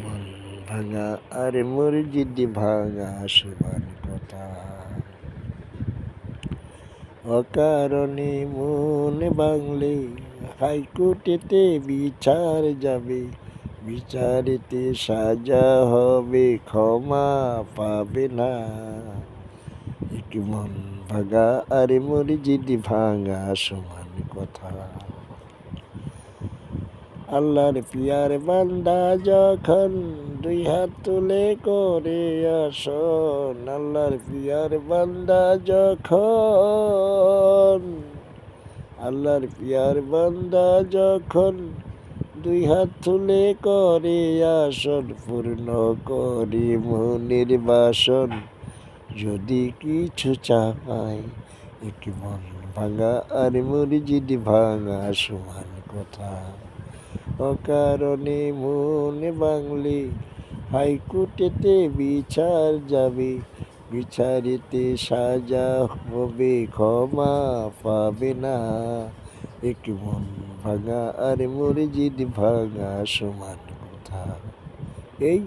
মন ভাঙা আর মসজিদ ভাঙা সমান কথা, অকারণে মন ভাঙলে হাইকোর্টেতে বিচার যাবে, বিচারেতে সাজা হবে, ক্ষমা পাবে না। এক মন ভাঙা আর মসজিদ ভাঙা সমান কথা। আল্লাহর পিয়ার বান্দা যখন দুই হাত তুলে করে আসন, আল্লাহর পিয়ার বান্দা যখন, আল্লাহর পিয়ার বান্দা যখন দুই হাত তুলে করে আসন, পূর্ণ করি মনের বাসন, যদি কিছু চাই। এক মন ভাঙা আর মসজিদ ভাঙা সমান কথা, অকারণে মন ভাঙলে হাইকোর্টেতে বিচার যাবে, বিচারেতে সাজা হবে, ক্ষমা পাবে না। এক মন ভাঙা আর মসজিদ ভাঙা সমান কথা। এই